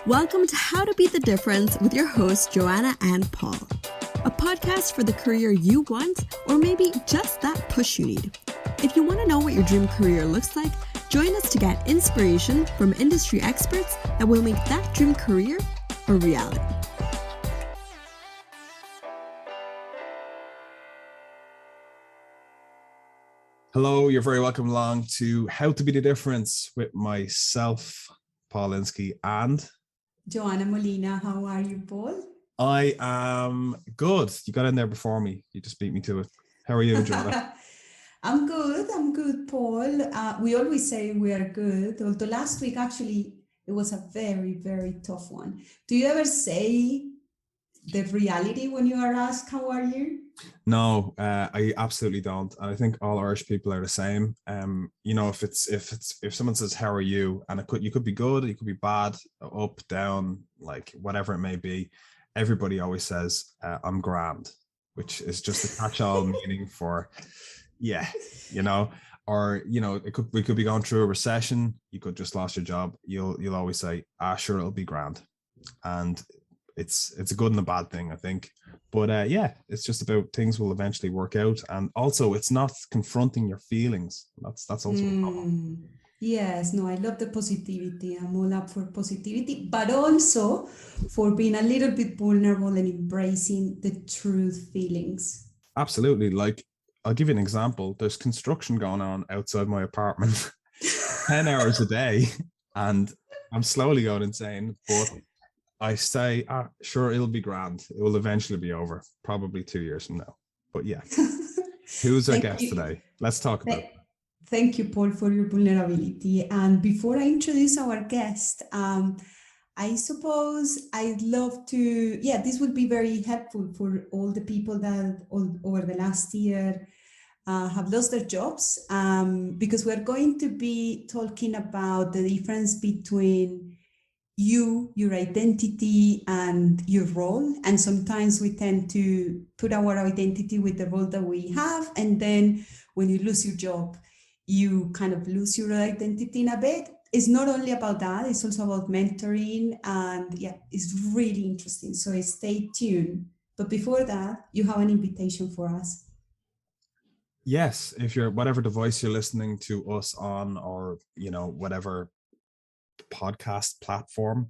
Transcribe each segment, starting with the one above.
Welcome to How to Beat the Difference with your hosts, Johanna and Paul. A podcast for the career you want, or maybe just that push you need. If you want to know what your dream career looks like, join us to get inspiration from industry experts that will make that dream career a reality. Hello, you're very welcome along to How to Beat the Difference with myself, Paul Lynskey, and Johanna Molina. How are you, Paul? I am good. You got in there before me. You just beat me to it. How are you, Johanna? I'm good, Paul. We always say we are good, although last week actually it was a very, very tough one. Do you ever say the reality when you are asked, how are you? No, I absolutely don't. And I think all Irish people are the same. If someone says, how are you? And you could be good, you could be bad, up, down, like whatever it may be. Everybody always says, I'm grand, which is just a catch-all meaning for, we could be going through a recession. You could just lost your job. You'll always say, sure, it'll be grand. And it's a good and a bad thing, I think. But it's just about things will eventually work out. And also it's not confronting your feelings. That's also a problem. Yes, no, I love the positivity. I'm all up for positivity, but also for being a little bit vulnerable and embracing the truth feelings. Absolutely. Like, I'll give you an example. There's construction going on outside my apartment 10 hours a day, and I'm slowly going insane, but I say, sure, it'll be grand. It will eventually be over, probably 2 years from now. But yeah, who's our guest today? Let's talk about it. Thank you, Paul, for your vulnerability. And before I introduce our guest, I suppose I'd love to, this would be very helpful for all the people that over the last year have lost their jobs, because we're going to be talking about the difference between your identity and your role. And sometimes we tend to put our identity with the role that we have. And then when you lose your job, you kind of lose your identity in a bit. It's not only about that, it's also about mentoring. And it's really interesting. So stay tuned. But before that, you have an invitation for us. Yes, if you're whatever device you're listening to us on, or whatever podcast platform,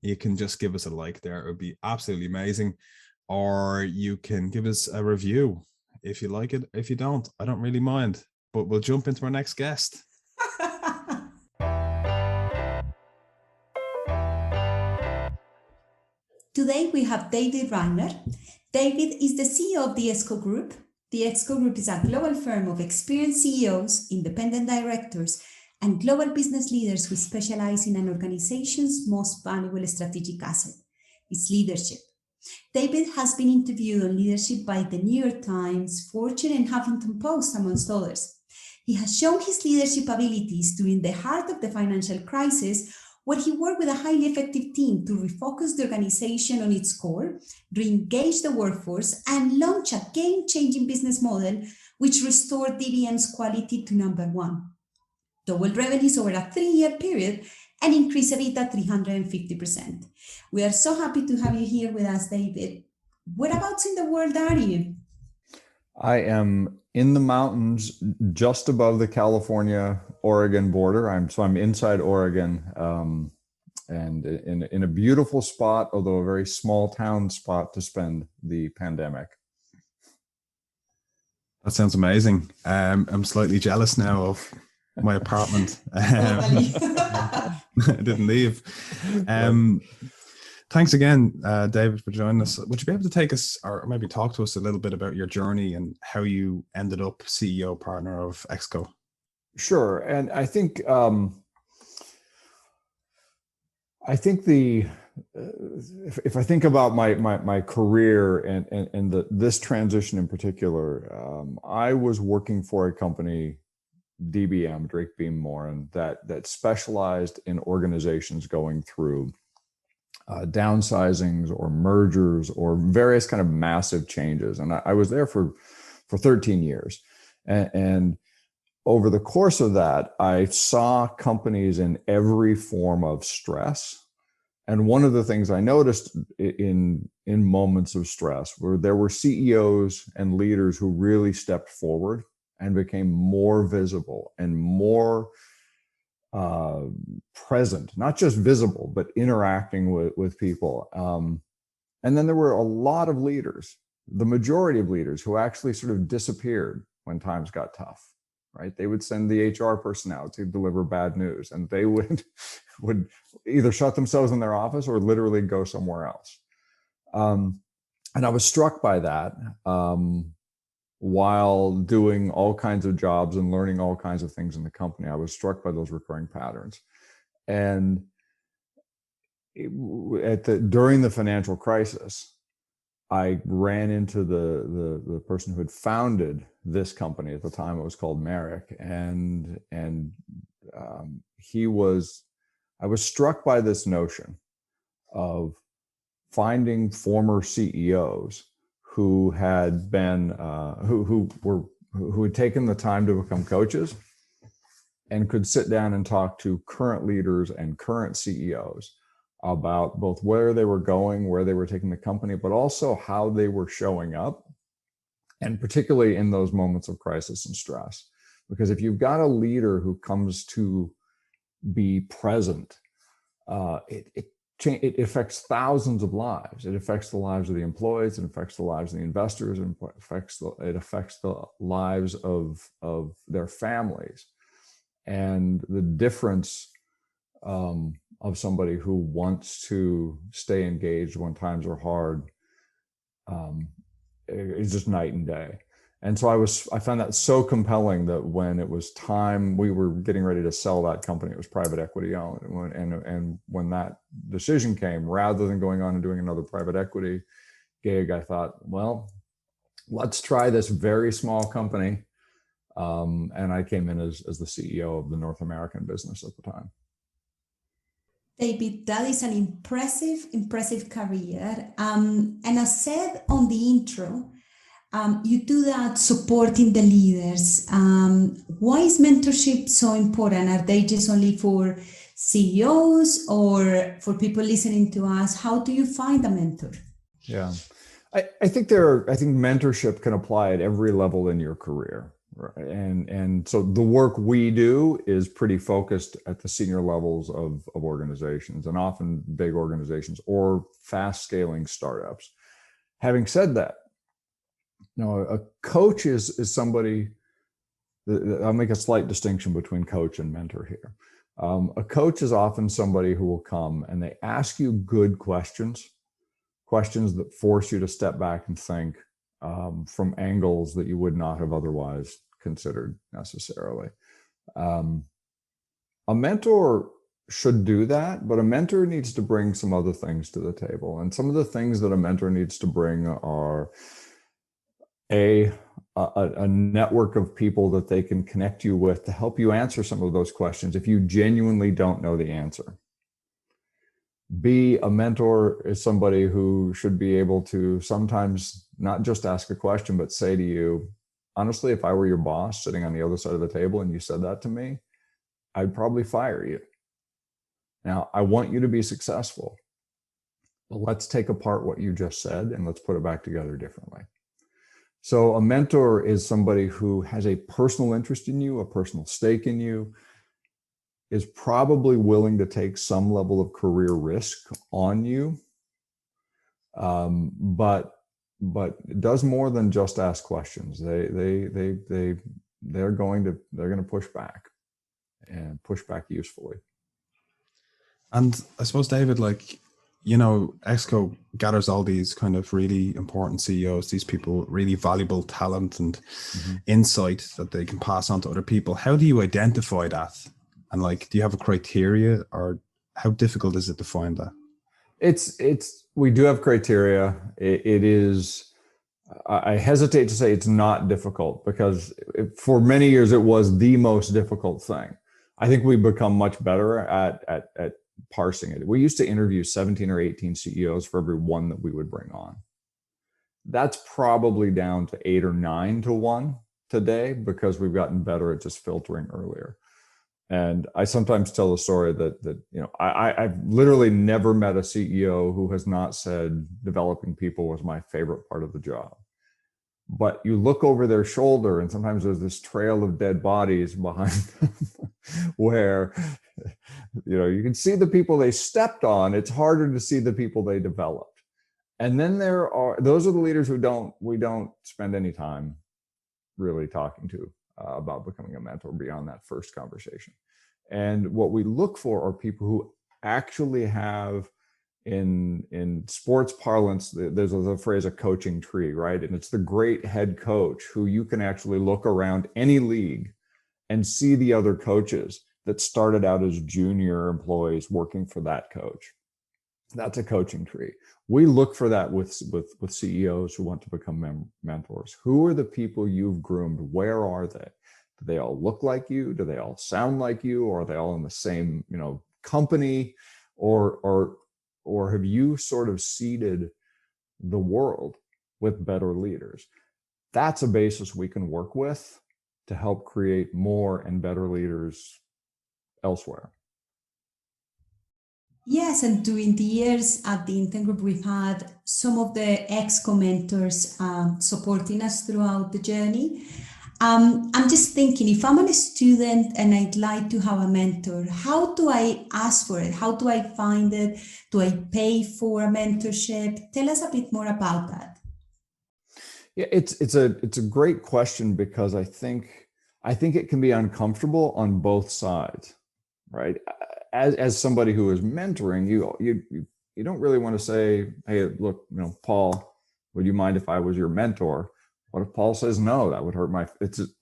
you can just give us a like there. It would be absolutely amazing. Or you can give us a review if you like it. If you don't, I don't really mind. But we'll jump into our next guest. Today we have David Reimer. David is the CEO of the ExCo Group. The ExCo Group is a global firm of experienced CEOs, independent directors, and global business leaders who specialize in an organization's most valuable strategic asset, its leadership. David has been interviewed on leadership by the New York Times, Fortune, and Huffington Post, amongst others. He has shown his leadership abilities during the heart of the financial crisis, where he worked with a highly effective team to refocus the organization on its core, re-engage the workforce, and launch a game-changing business model which restored DBM's quality to number one. Doubled revenues over a 3-year period and increased EBITDA 350%. We are so happy to have you here with us, David. Whereabouts in the world are you? I am in the mountains just above the California-Oregon border. I'm inside Oregon, and in a beautiful spot, although a very small town spot to spend the pandemic. That sounds amazing. I'm slightly jealous now of my apartment. I didn't leave. Thanks again, David, for joining us. Would you be able to take us, or maybe talk to us a little bit about your journey and how you ended up CEO partner of ExCo? Sure. And I think if I think about my career and this transition in particular, I was working for a company, DBM, Drake Beam Moran, that specialized in organizations going through downsizings or mergers or various kind of massive changes. And I was there for 13 years. And over the course of that, I saw companies in every form of stress And one of the things I noticed in moments of stress were there were CEOs and leaders who really stepped forward and became more visible and more present, not just visible, but interacting with people. And then there were a lot of leaders, the majority of leaders, who actually sort of disappeared when times got tough, right? They would send the HR person out to deliver bad news, and they would either shut themselves in their office or literally go somewhere else. And I was struck by that while doing all kinds of jobs and learning all kinds of things in the company. I was struck by those recurring patterns. And during the financial crisis, I ran into the person who had founded this company. At the time, it was called Merryck, and I was struck by this notion of finding former CEOs who had been who had taken the time to become coaches and could sit down and talk to current leaders and current CEOs about both where they were going, where they were taking the company, but also how they were showing up, and particularly in those moments of crisis and stress. Because if you've got a leader who comes to be present, it affects thousands of lives. It affects the lives of the employees, it affects the lives of the investors, and it affects the lives of their families. And the difference of somebody who wants to stay engaged when times are hard is just night and day. And so I found that so compelling that when it was time, we were getting ready to sell that company. It was private equity owned. And when that decision came, rather than going on and doing another private equity gig, I thought, well, let's try this very small company. And I came in as the CEO of the North American business at the time. David, that is an impressive career. And as said on the intro, you do that supporting the leaders. Why is mentorship so important? Are they just only for CEOs or for people listening to us? How do you find a mentor? Yeah, I think mentorship can apply at every level in your career. Right. And so the work we do is pretty focused at the senior levels of organizations, and often big organizations or fast scaling startups. Having said that, a coach is somebody that, I'll make a slight distinction between coach and mentor here. A coach is often somebody who will come and they ask you good questions that force you to step back and think from angles that you would not have otherwise considered necessarily. A mentor should do that, but a mentor needs to bring some other things to the table. And some of the things that a mentor needs to bring are a network of people that they can connect you with to help you answer some of those questions if you genuinely don't know the answer. B, a mentor is somebody who should be able to sometimes not just ask a question, but say to you, honestly, if I were your boss sitting on the other side of the table and you said that to me, I'd probably fire you. Now, I want you to be successful, but let's take apart what you just said and let's put it back together differently. So a mentor is somebody who has a personal interest in you, a personal stake in you, is probably willing to take some level of career risk on you, but does more than just ask questions. They're going to push back and push back usefully. And I suppose, David, ExCo gathers all these kind of really important CEOs, these people, really valuable talent and insight that they can pass on to other people. How do you identify that? And do you have a criteria, or how difficult is it to find that? We do have criteria. It is, I hesitate to say it's not difficult, because for many years it was the most difficult thing. I think we've become much better at parsing it. We used to interview 17 or 18 CEOs for every one that we would bring on. That's probably down to 8 or 9 to 1 today, because we've gotten better at just filtering earlier. And I sometimes tell the story that I've literally never met a CEO who has not said developing people was my favorite part of the job. But you look over their shoulder and sometimes there's this trail of dead bodies behind them where, you can see the people they stepped on. It's harder to see the people they developed. And then those are the leaders we don't spend any time really talking to about becoming a mentor beyond that first conversation. And what we look for are people who actually have, in sports parlance, there's a phrase, a coaching tree, right? And it's the great head coach who you can actually look around any league and see the other coaches that started out as junior employees working for that coach. That's a coaching tree. We look for that with CEOs who want to become mentors. Who are the people you've groomed? Where are they? Do they all look like you? Do they all sound like you? Or are they all in the same, company? Or have you sort of seeded the world with better leaders? That's a basis we can work with to help create more and better leaders elsewhere. Yes, and during the years at the Intern Group, we've had some of the ExCo mentors supporting us throughout the journey. I'm just thinking, if I'm a student and I'd like to have a mentor, how do I ask for it? How do I find it? Do I pay for a mentorship? Tell us a bit more about that. Yeah, it's a great question, because I think it can be uncomfortable on both sides, right? As somebody who is mentoring, you don't really want to say, hey, look, Paul, would you mind if I was your mentor? What if Paul says no? That would hurt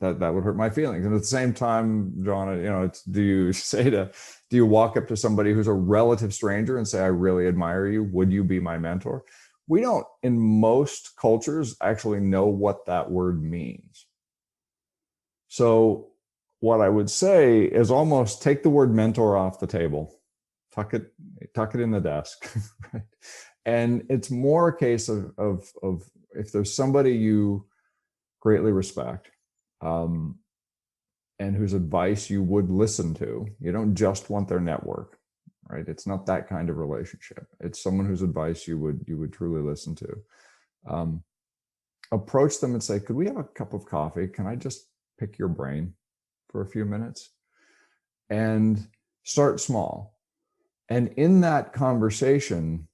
that would hurt my feelings. And at the same time, Johanna, do you walk up to somebody who's a relative stranger and say, I really admire you, would you be my mentor? We don't, in most cultures, actually know what that word means. So what I would say is almost take the word mentor off the table, tuck it in the desk, right? And it's more a case of if there's somebody you greatly respect, and whose advice you would listen to. You don't just want their network, right? It's not that kind of relationship. It's someone whose advice you would truly listen to. Approach them and say, could we have a cup of coffee? Can I just pick your brain for a few minutes? And start small. And in that conversation,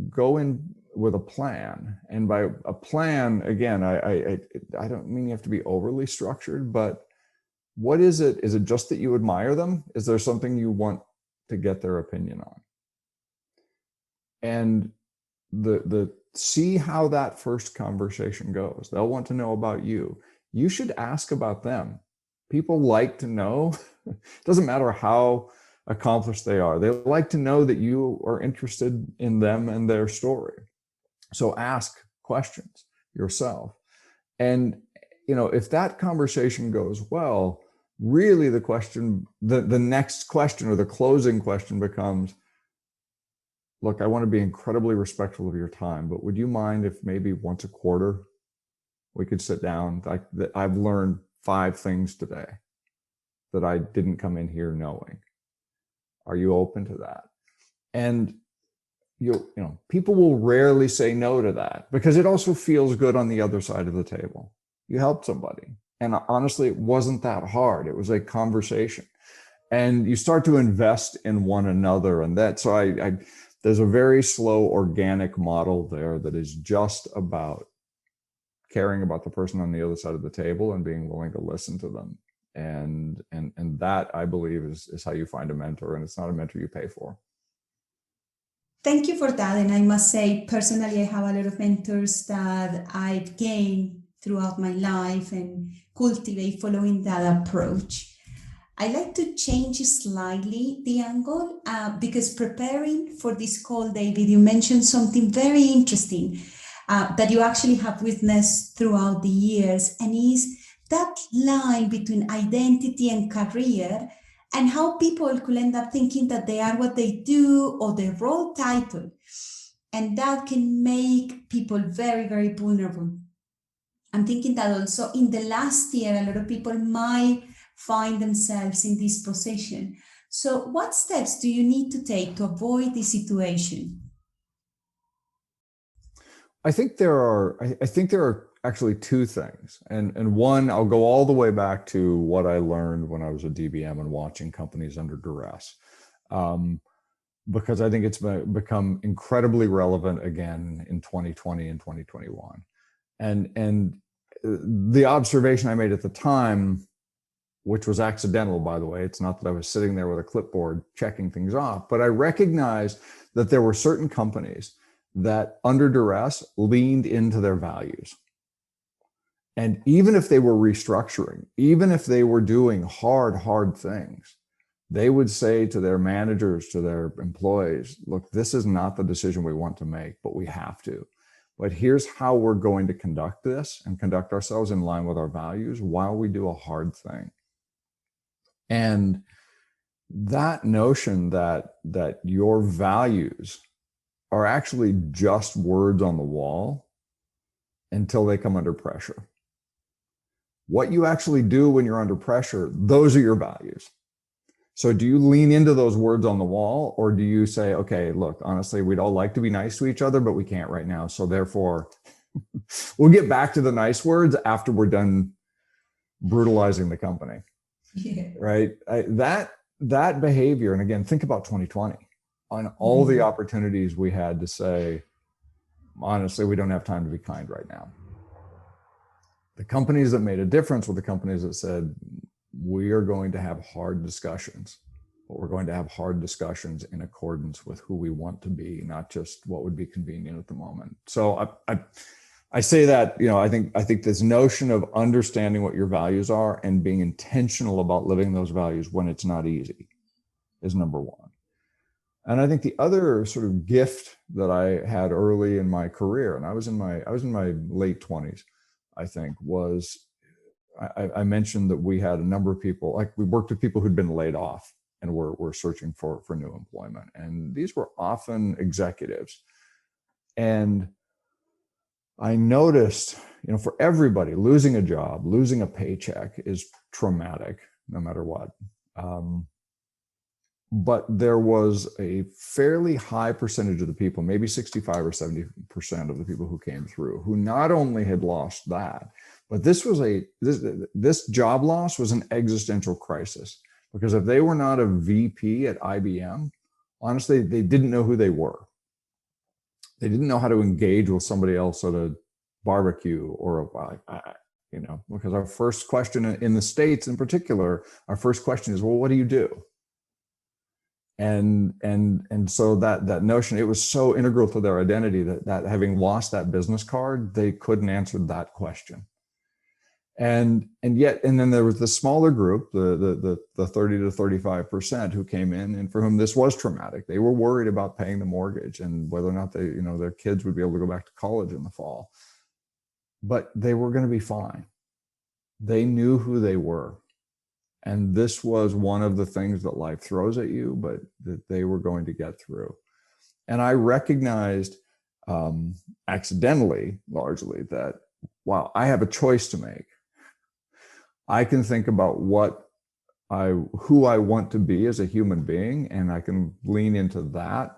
go in with a plan. And by a plan, again, I don't mean you have to be overly structured, but what is it? Is it just that you admire them? Is there something you want to get their opinion on? And see how that first conversation goes. They'll want to know about you. You should ask about them. People like to know. It doesn't matter how accomplished they are. They like to know that you are interested in them and their story. So ask questions yourself. And, if that conversation goes well, really the next question or the closing question becomes, look, I want to be incredibly respectful of your time, but would you mind if maybe once a quarter we could sit down? I've learned 5 things today that I didn't come in here knowing. Are you open to that? And people will rarely say no to that, because it also feels good on the other side of the table. You helped somebody. And honestly, it wasn't that hard. It was a conversation. And you start to invest in one another. And there's a very slow, organic model there that is just about caring about the person on the other side of the table and being willing to listen to them. And that, I believe, is how you find a mentor. And it's not a mentor you pay for. Thank you for that. And I must say, personally, I have a lot of mentors that I've gained throughout my life and cultivate following that approach. I like to change slightly the angle because preparing for this call, David, you mentioned something very interesting that you actually have witnessed throughout the years, and is that line between identity and career, and how people could end up thinking that they are what they do or their role title. And that can make people very, very vulnerable. I'm thinking that also in the last year, a lot of people might find themselves in this position. So what steps do you need to take to avoid this situation? I think there are actually two things. And one, I'll go all the way back to what I learned when I was a DBM and watching companies under duress. Because I think it's become incredibly relevant again in 2020 and 2021. And the observation I made at the time, which was accidental, by the way, it's not that I was sitting there with a clipboard checking things off, but I recognized that there were certain companies that under duress leaned into their values. And even if they were restructuring, even if they were doing hard things, they would say to their managers, to their employees, look, this is not the decision we want to make, but we have to. But here's how we're going to conduct this and conduct ourselves in line with our values while we do a hard thing. And that notion that your values are actually just words on the wall until they come under pressure. What you actually do when you're under pressure, those are your values. So do you lean into those words on the wall, or do you say, okay, look, honestly, we'd all like to be nice to each other, but we can't right now. So therefore, we'll get back to the nice words after we're done brutalizing the company. Yeah. Right? That behavior, and again, think about 2020. On all the opportunities we had to say, honestly, we don't have time to be kind right now. The companies that made a difference were the companies that said, we are going to have hard discussions, but we're going to have hard discussions in accordance with who we want to be, not just what would be convenient at the moment. So I say that, I think this notion of understanding what your values are and being intentional about living those values when it's not easy is number one. And I think the other sort of gift that I had early in my career, and I was in my late 20s, I think, was I mentioned that we had a number of people, like we worked with people who'd been laid off and were searching for new employment. And these were often executives. And I noticed, for everybody, losing a job, losing a paycheck is traumatic, no matter what. But there was a fairly high percentage of the people, maybe 65 or 70% of the people who came through, who not only had lost that, but this job loss was an existential crisis. Because if they were not a VP at IBM, honestly, they didn't know who they were. They didn't know how to engage with somebody else at a barbecue or because our first question in the States in particular, our first question is, well, what do you do? And so that notion, it was so integral to their identity that having lost that business card, they couldn't answer that question. And then there was the smaller group, the 30 to 35% who came in and for whom this was traumatic. They were worried about paying the mortgage and whether or not their kids would be able to go back to college in the fall. But they were going to be fine. They knew who they were. And this was one of the things that life throws at you, but that they were going to get through. And I recognized accidentally, largely, that, wow, I have a choice to make. I can think about who I want to be as a human being, and I can lean into that,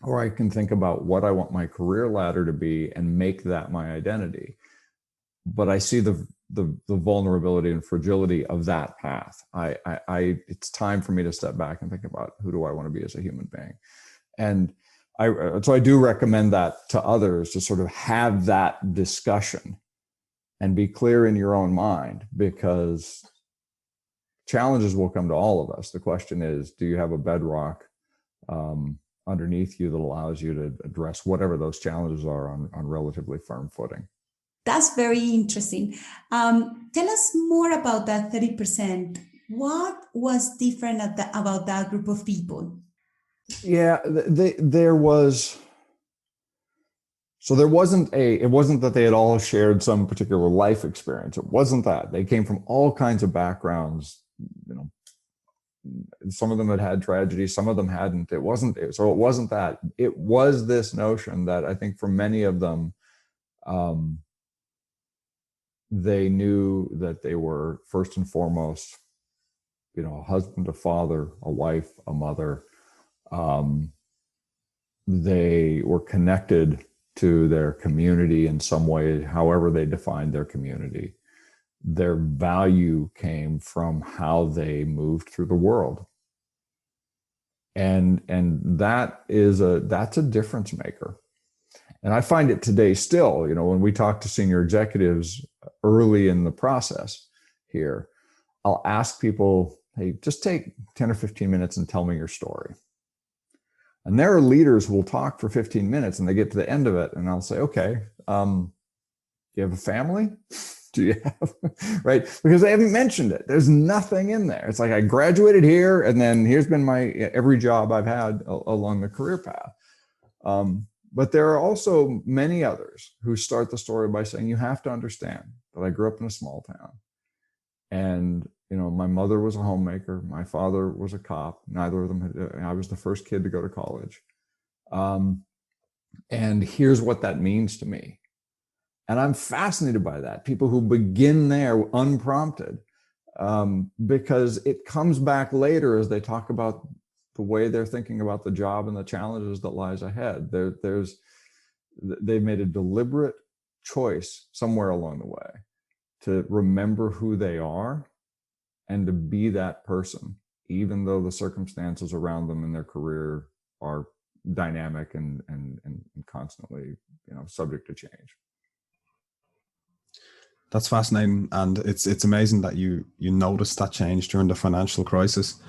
or I can think about what I want my career ladder to be and make that my identity. But I see the vulnerability and fragility of that path. It's time for me to step back and think about who do I want to be as a human being. And so I do recommend that to others, to sort of have that discussion and be clear in your own mind, because challenges will come to all of us. The question is, do you have a bedrock underneath you that allows you to address whatever those challenges are on relatively firm footing? That's very interesting. Tell us more about that 30%. What was different about that group of people? Yeah, there was. So it wasn't that they had all shared some particular life experience. It wasn't that. They came from all kinds of backgrounds. Some of them had tragedy, some of them hadn't. It wasn't that. It was this notion that I think for many of them, they knew that they were first and foremost a husband, a father, a wife, a mother. They were connected to their community in some way, however they defined their community. Their value came from how they moved through the world. And that's a difference maker. And I find it today still, when we talk to senior executives early in the process here, I'll ask people, hey, just take 10 or 15 minutes and tell me your story. And there are leaders who will talk for 15 minutes and they get to the end of it and I'll say, okay, do you have a family? Do you have, right? Because they haven't mentioned it. There's nothing in there. It's like I graduated here and then here's been my every job I've had along the career path. But there are also many others who start the story by saying, you have to understand that I grew up in a small town. And, my mother was a homemaker. My father was a cop. Neither of them I was the first kid to go to college. And here's what that means to me. And I'm fascinated by that. People who begin there unprompted, because it comes back later as they talk about the way they're thinking about the job and the challenges that lies ahead. They've made a deliberate choice somewhere along the way to remember who they are and to be that person, even though the circumstances around them in their career are dynamic and constantly, subject to change. That's fascinating, and it's amazing that you noticed that change during the financial crisis.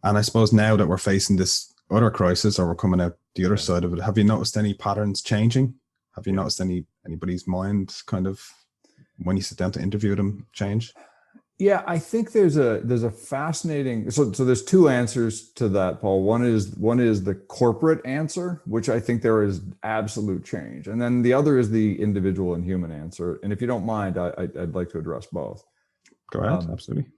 And I suppose now that we're facing this other crisis, or we're coming out the other side of it, have you noticed any patterns changing? Have you noticed anybody's mind kind of, when you sit down to interview them, change? Yeah, I think there's a fascinating, so there's two answers to that, Paul. One is the corporate answer, which I think there is absolute change. And then the other is the individual and human answer. And if you don't mind, I'd like to address both. Go ahead, absolutely.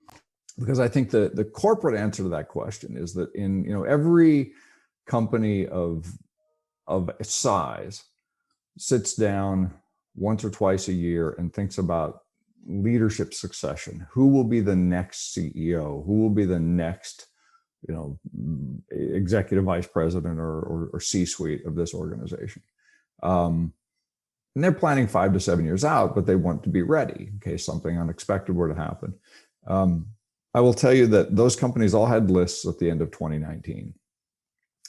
Because I think the corporate answer to that question is that in every company of size sits down once or twice a year and thinks about leadership succession. Who will be the next CEO? Who will be the next, executive vice president or C-suite of this organization? And they're planning 5 to 7 years out, but they want to be ready in case something unexpected were to happen. I will tell you that those companies all had lists at the end of 2019.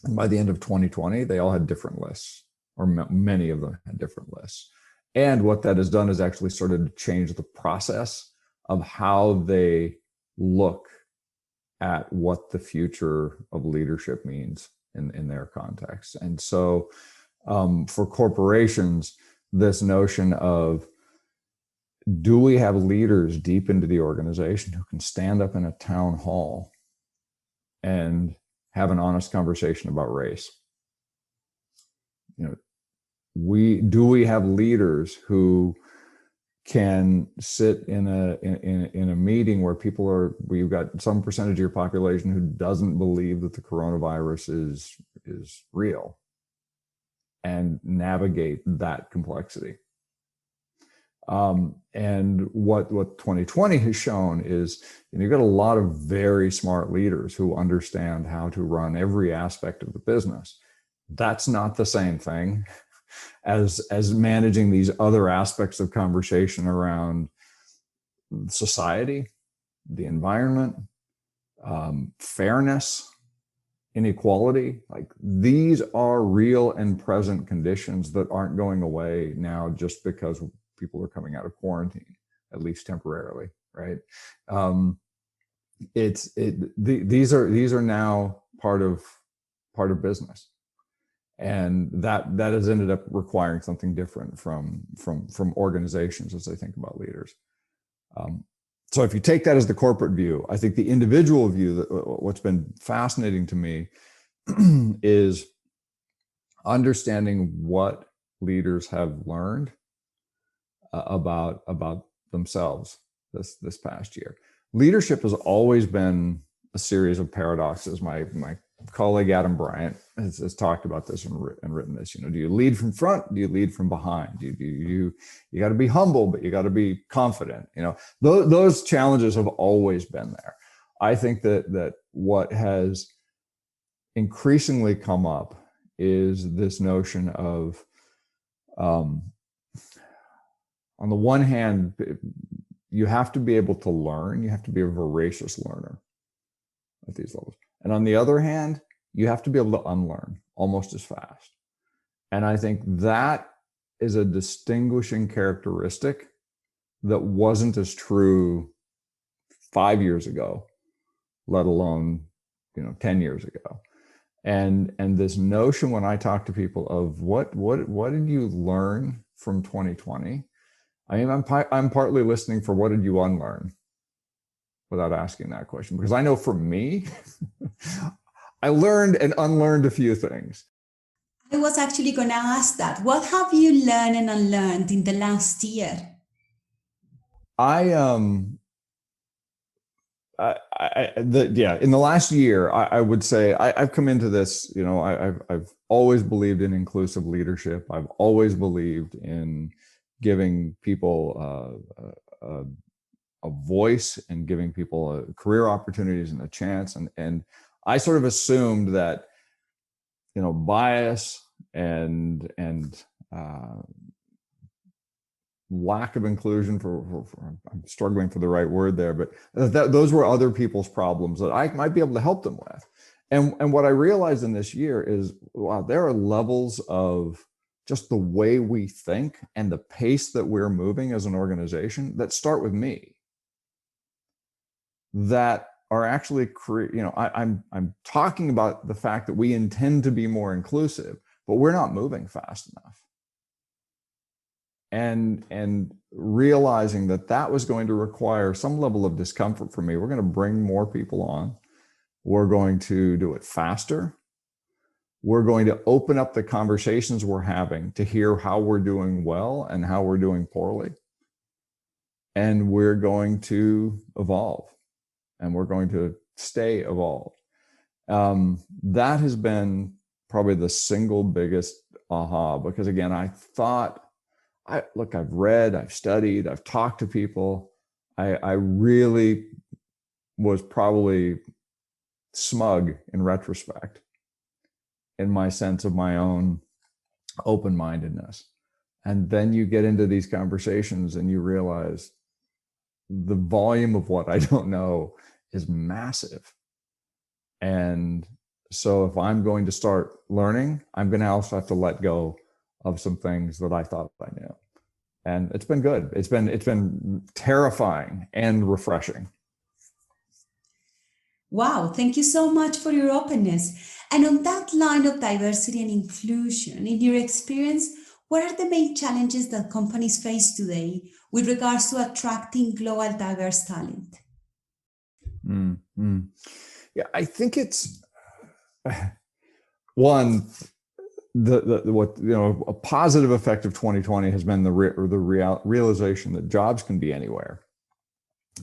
And by the end of 2020, they all had different lists, or many of them had different lists. And what that has done is actually started to change the process of how they look at what the future of leadership means in their context. And so for corporations, this notion of, do we have leaders deep into the organization who can stand up in a town hall and have an honest conversation about race? Do we have leaders who can sit in a meeting where we've got some percentage of your population who doesn't believe that the coronavirus is real, and navigate that complexity? And what 2020 has shown is, you've got a lot of very smart leaders who understand how to run every aspect of the business. That's not the same thing as managing these other aspects of conversation around society, the environment, fairness, inequality. Like, these are real and present conditions that aren't going away now just because people are coming out of quarantine, at least temporarily, right? These are now part of business. And that has ended up requiring something different from organizations as they think about leaders. So if you take that as the corporate view, I think the individual view, what's been fascinating to me is understanding what leaders have learned about themselves this past year. Leadership has always been a series of paradoxes. My colleague Adam Bryant has talked about this and written this. Do you lead from front? Do you lead from behind? You got to be humble, but you got to be confident. Those challenges have always been there. I think that what has increasingly come up is this notion of, on the one hand, you have to be able to learn. You have to be a voracious learner at these levels. And on the other hand, you have to be able to unlearn almost as fast. And I think that is a distinguishing characteristic that wasn't as true 5 years ago, let alone 10 years ago. And this notion, when I talk to people, of what did you learn from 2020? I mean, I'm partly listening for what did you unlearn, without asking that question, because I know for me, I learned and unlearned a few things. I was actually going to ask that. What have you learned and unlearned in the last year? In the last year, I would say I've come into this, I've always believed in inclusive leadership. I've always believed in giving people a voice and giving people career opportunities and a chance. And I sort of assumed that, bias and lack of inclusion, I'm struggling for the right word there, but those were other people's problems that I might be able to help them with. And what I realized in this year is, wow, there are levels of just the way we think and the pace that we're moving as an organization that start with me, that are actually, I'm talking about the fact that we intend to be more inclusive, but we're not moving fast enough. And realizing that was going to require some level of discomfort for me. We're going to bring more people on. We're going to do it faster. We're going to open up the conversations we're having to hear how we're doing well and how we're doing poorly. And we're going to evolve, and we're going to stay evolved. That has been probably the single biggest aha, because again, I thought, I've read, I've studied, I've talked to people. I really was probably smug in retrospect in my sense of my own open-mindedness. And then you get into these conversations and you realize the volume of what I don't know is massive. And so if I'm going to start learning, I'm going to also have to let go of some things that I thought I knew. And it's been good. It's been terrifying and refreshing. Wow, thank you so much for your openness. And on that line of diversity and inclusion, in your experience, what are the main challenges that companies face today with regards to attracting global diverse talent? Mm-hmm. Yeah, I think it's one, a positive effect of 2020 has been the realization that jobs can be anywhere,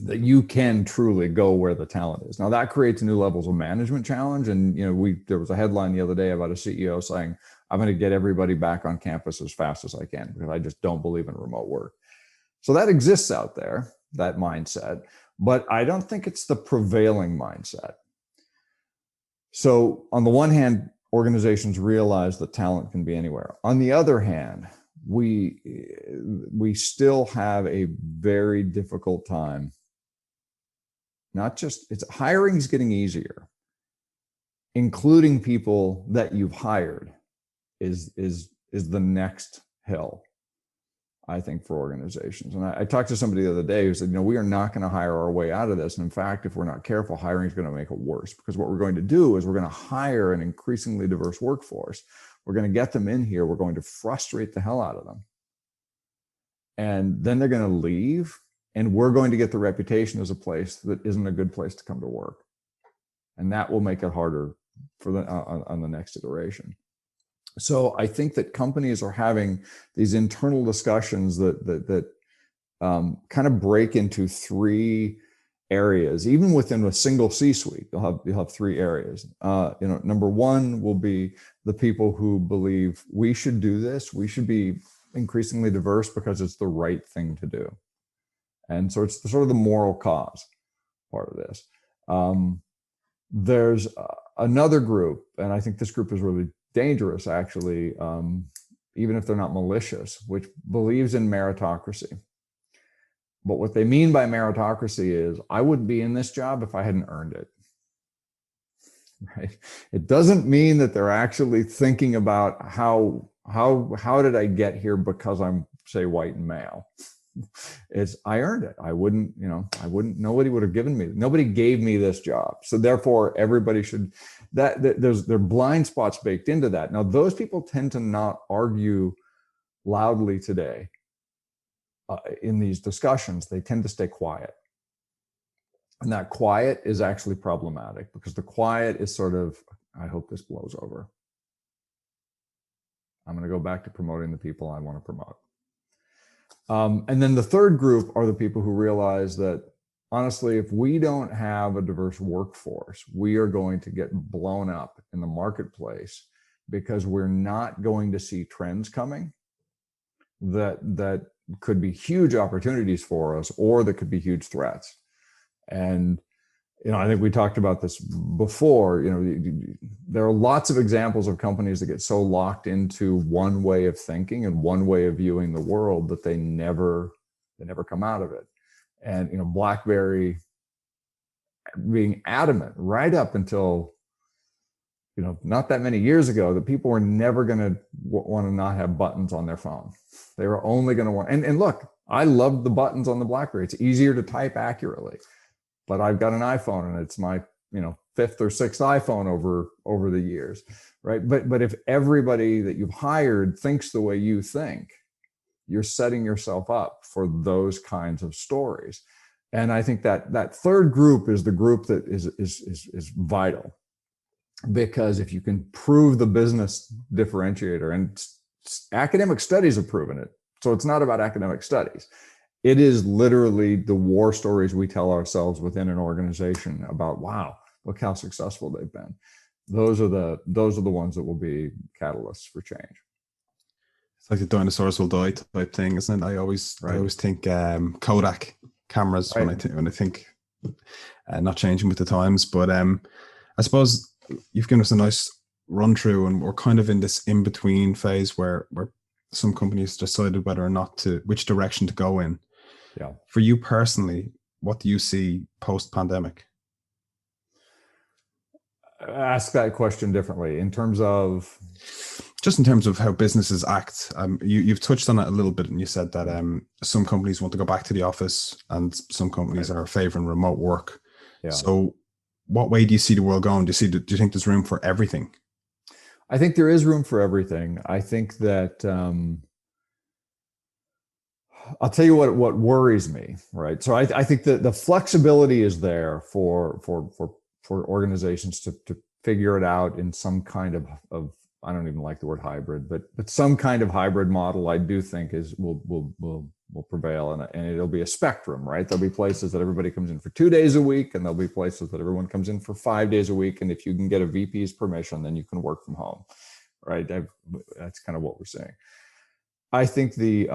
that you can truly go where the talent is. Now that creates new levels of management challenge. And, there was a headline the other day about a CEO saying, I'm going to get everybody back on campus as fast as I can because I just don't believe in remote work. So that exists out there, that mindset, but I don't think it's the prevailing mindset. So on the one hand, organizations realize that talent can be anywhere. On the other hand, we still have a very difficult time. Hiring is getting easier. Including people that you've hired is the next hill, I think, for organizations. And I talked to somebody the other day who said, we are not going to hire our way out of this. And in fact, if we're not careful, hiring is going to make it worse, because what we're going to do is we're going to hire an increasingly diverse workforce. We're going to get them in here. We're going to frustrate the hell out of them. And then they're going to leave, and we're going to get the reputation as a place that isn't a good place to come to work. And that will make it harder for on the next iteration. So I think that companies are having these internal discussions that kind of break into three areas. Even within a single C-suite, you'll have three areas. Number one will be the people who believe we should do this. We should be increasingly diverse because it's the right thing to do. And so it's sort of the moral cause part of this. There's another group, and I think this group is really dangerous, actually, even if they're not malicious, which believes in meritocracy. But what they mean by meritocracy is, I wouldn't be in this job if I hadn't earned it. Right? It doesn't mean that they're actually thinking about how did I get here because I'm, say, white and male. It's, I earned it. Nobody would have given me, nobody gave me this job. So therefore there are blind spots baked into that. Now, those people tend to not argue loudly today in these discussions. They tend to stay quiet. And that quiet is actually problematic, because the quiet is sort of, I hope this blows over. I'm going to go back to promoting the people I want to promote. And then the third group are the people who realize that, honestly, if we don't have a diverse workforce, we are going to get blown up in the marketplace, because we're not going to see trends coming that could be huge opportunities for us, or that could be huge threats. And, I think we talked about this before. There are lots of examples of companies that get so locked into one way of thinking and one way of viewing the world that they never come out of it. And, BlackBerry being adamant right up until, not that many years ago, that people were never going to want to not have buttons on their phone. They were only going to want, and look, I loved the buttons on the BlackBerry. It's easier to type accurately. But I've got an iPhone, and it's my, fifth or sixth iPhone over the years, right? But if everybody that you've hired thinks the way you think, you're setting yourself up for those kinds of stories. And I think that third group is the group that is vital, because if you can prove the business differentiator, and academic studies have proven it, so it's not about academic studies. It is literally the war stories we tell ourselves within an organization about, wow, look how successful they've been. Those are the ones that will be catalysts for change. It's like the dinosaurs will die type thing, isn't it? I always think Kodak cameras, right, when I think not changing with the times. But I suppose you've given us a nice run through, and we're kind of in this in between phase where some companies decided whether or not which direction to go in. Yeah. For you personally, what do you see post-pandemic? Ask that question differently in terms of how businesses act. You've touched on it a little bit, and you said that some companies want to go back to the office, and some companies are favoring remote work. Yeah. So, what way do you see the world going? Do you think there's room for everything? I think there is room for everything. I think that I'll tell you what worries me, right? So I think that the flexibility is there for organizations to figure it out in some kind of I don't even like the word hybrid, but some kind of hybrid model. I do think will prevail, and it'll be a spectrum, right? There'll be places that everybody comes in for 2 days a week, and there'll be places that everyone comes in for 5 days a week. And if you can get a VP's permission, then you can work from home, right? That's kind of what we're saying. I think the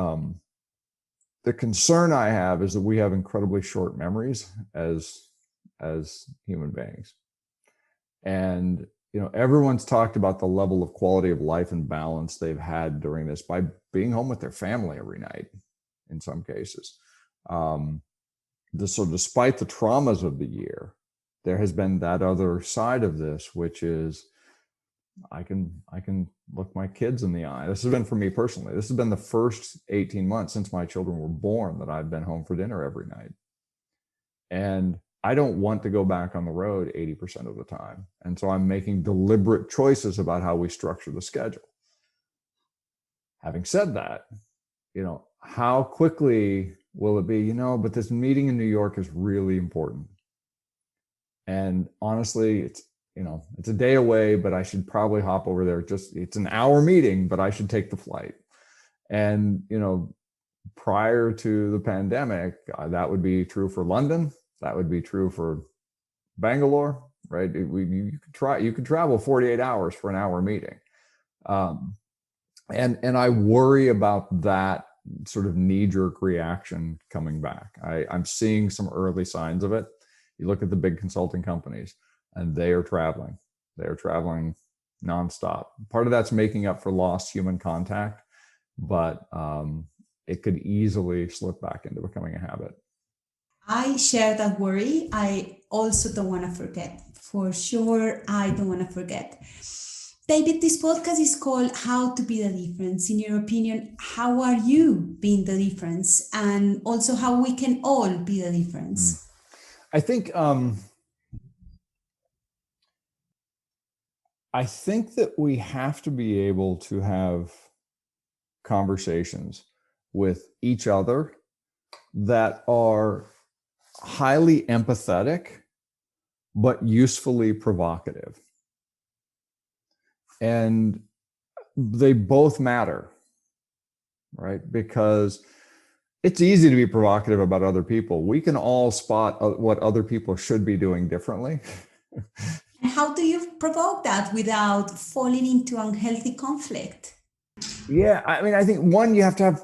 concern I have is that we have incredibly short memories as human beings. And, everyone's talked about the level of quality of life and balance they've had during this by being home with their family every night, in some cases. So despite the traumas of the year, there has been that other side of this, which is I can look my kids in the eye. This has been for me personally. This has been the first 18 months since my children were born that I've been home for dinner every night. And I don't want to go back on the road 80% of the time. And so I'm making deliberate choices about how we structure the schedule. Having said that, how quickly will it be, but this meeting in New York is really important. And honestly, it's a day away, but I should probably hop over there. It's an hour meeting, but I should take the flight. And, prior to the pandemic, that would be true for London. That would be true for Bangalore, right? You could travel 48 hours for an hour meeting. And I worry about that sort of knee-jerk reaction coming back. I'm seeing some early signs of it. You look at the big consulting companies, and they are traveling. They are traveling nonstop. Part of that's making up for lost human contact, but it could easily slip back into becoming a habit. I share that worry. I also don't want to forget. For sure, I don't want to forget. David, this podcast is called How to Be the Difference. In your opinion, how are you being the difference? And also how we can all be the difference? I think that we have to be able to have conversations with each other that are highly empathetic, but usefully provocative. And they both matter, right? Because it's easy to be provocative about other people. We can all spot what other people should be doing differently. And how do you provoke that without falling into unhealthy conflict? Yeah, I mean, I think one, you have to have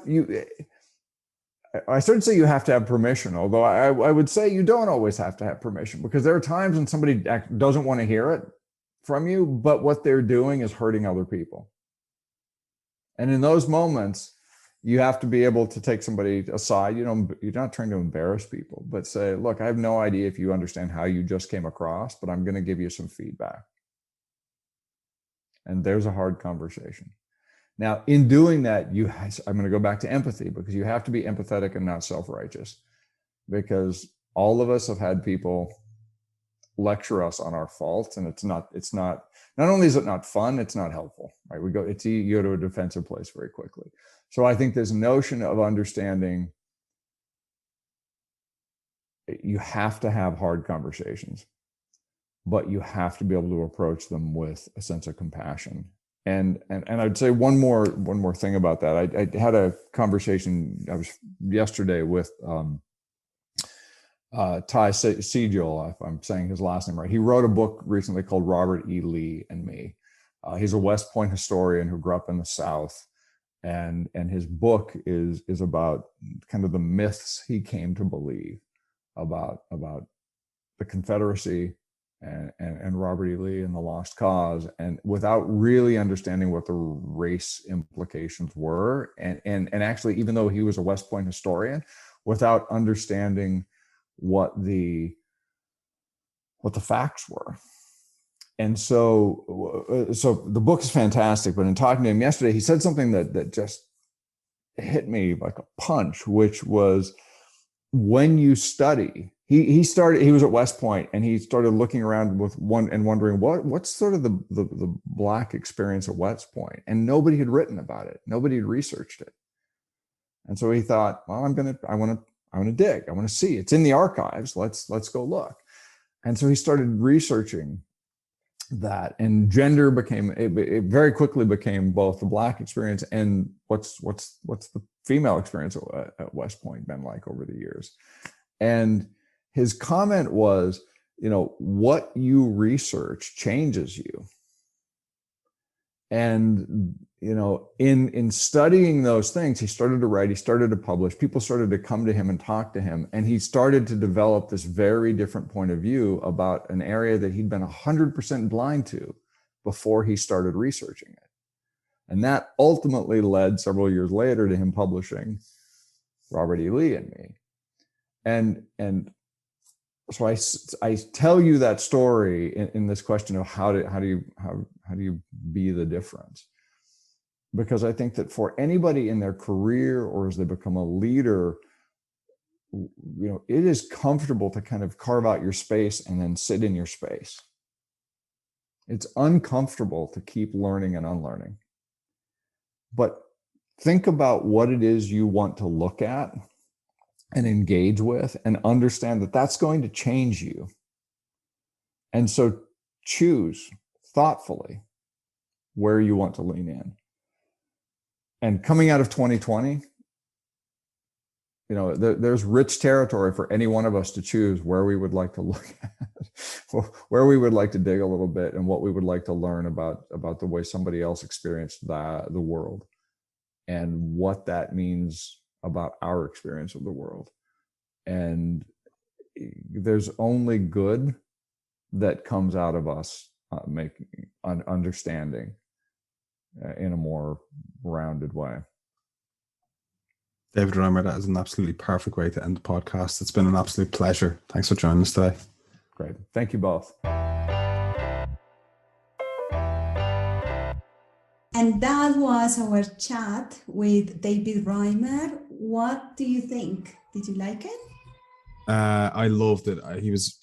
I certainly say you have to have permission, although I would say you don't always have to have permission, because there are times when somebody doesn't want to hear it from you, but what they're doing is hurting other people. And in those moments, you have to be able to take somebody aside. You're not trying to embarrass people, but say, look, I have no idea if you understand how you just came across, but I'm going to give you some feedback. And there's a hard conversation. Now, in doing that, I'm going to go back to empathy, because you have to be empathetic and not self-righteous, because all of us have had people lecture us on our faults, and not only is it not fun, it's not helpful, right? You go to a defensive place very quickly. So I think this notion of understanding, you have to have hard conversations, but you have to be able to approach them with a sense of compassion. And I'd say one more thing about that. I had a conversation yesterday with Ty Siegel, if I'm saying his last name right. He wrote a book recently called Robert E. Lee and Me. He's a West Point historian who grew up in the South, and his book is about kind of the myths he came to believe about the Confederacy and Robert E. Lee and the Lost Cause, and without really understanding what the race implications were, and actually, even though he was a West Point historian, without understanding what the facts were. And so the book is fantastic, but in talking to him yesterday, he said something that just hit me like a punch, which was, when you study, he was at West Point, and he started looking around and wondering what's sort of the Black experience at West Point, and nobody had written about it. Nobody had researched it. And so he thought, well, I want to dig. I want to see. It's in the archives. Let's go look. And so he started researching that, and gender it very quickly became both the Black experience and what's the female experience at West Point been like over the years. And his comment was, what you research changes you. And, in studying those things, he started to write, he started to publish, people started to come to him and talk to him. And he started to develop this very different point of view about an area that he'd been 100% blind to before he started researching it. And that ultimately led several years later to him publishing Robert E. Lee and Me. And so I tell you that story in this question of how do you be the difference? Because I think that for anybody in their career or as they become a leader, it is comfortable to kind of carve out your space and then sit in your space. It's uncomfortable to keep learning and unlearning. But think about what it is you want to look at and engage with, and understand that that's going to change you. And so choose thoughtfully where you want to lean in. And coming out of 2020, there's rich territory for any one of us to choose where we would like to look at, where we would like to dig a little bit, and what we would like to learn about the way somebody else experienced the world, and what that means about our experience of the world. And there's only good that comes out of us making understanding in a more rounded way. David Reimer, that is an absolutely perfect way to end the podcast. It's been an absolute pleasure. Thanks for joining us today. Great. Thank you both. And that was our chat with David Reimer. What do you think? Did you like it? I loved it. He was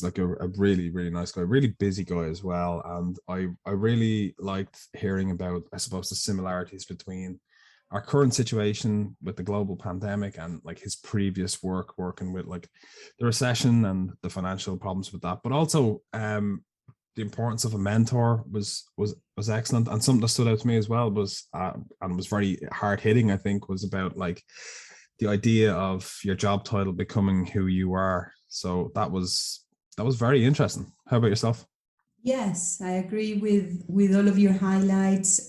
like a really, really nice guy, really busy guy as well. And I really liked hearing about, I suppose, the similarities between our current situation with the global pandemic and like his previous working with like the recession and the financial problems with that, but also the importance of a mentor was excellent. And something that stood out to me as well was and was very hard hitting, I think, was about like the idea of your job title becoming who you are. So that was very interesting. How about yourself? Yes, I agree with all of your highlights.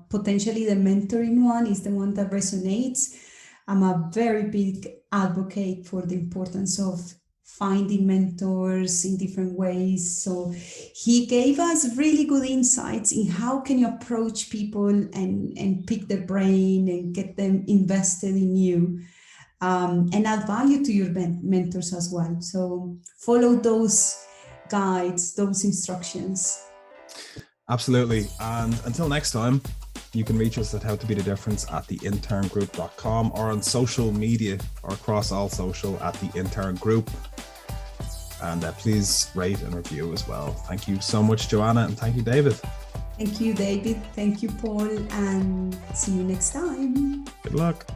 Potentially the mentoring one is the one that resonates. I'm a very big advocate for the importance of finding mentors in different ways. So he gave us really good insights in how can you approach people and pick their brain and get them invested in you, and add value to your mentors as well. So follow those guides, those instructions. Absolutely. And until next time, you can reach us at howtobetheDifference@theinterngroup.com or on social media or across all social at the Intern Group. And please rate and review as well. Thank you so much, Johanna, and thank you, David. Thank you, David. Thank you, Paul, and see you next time. Good luck.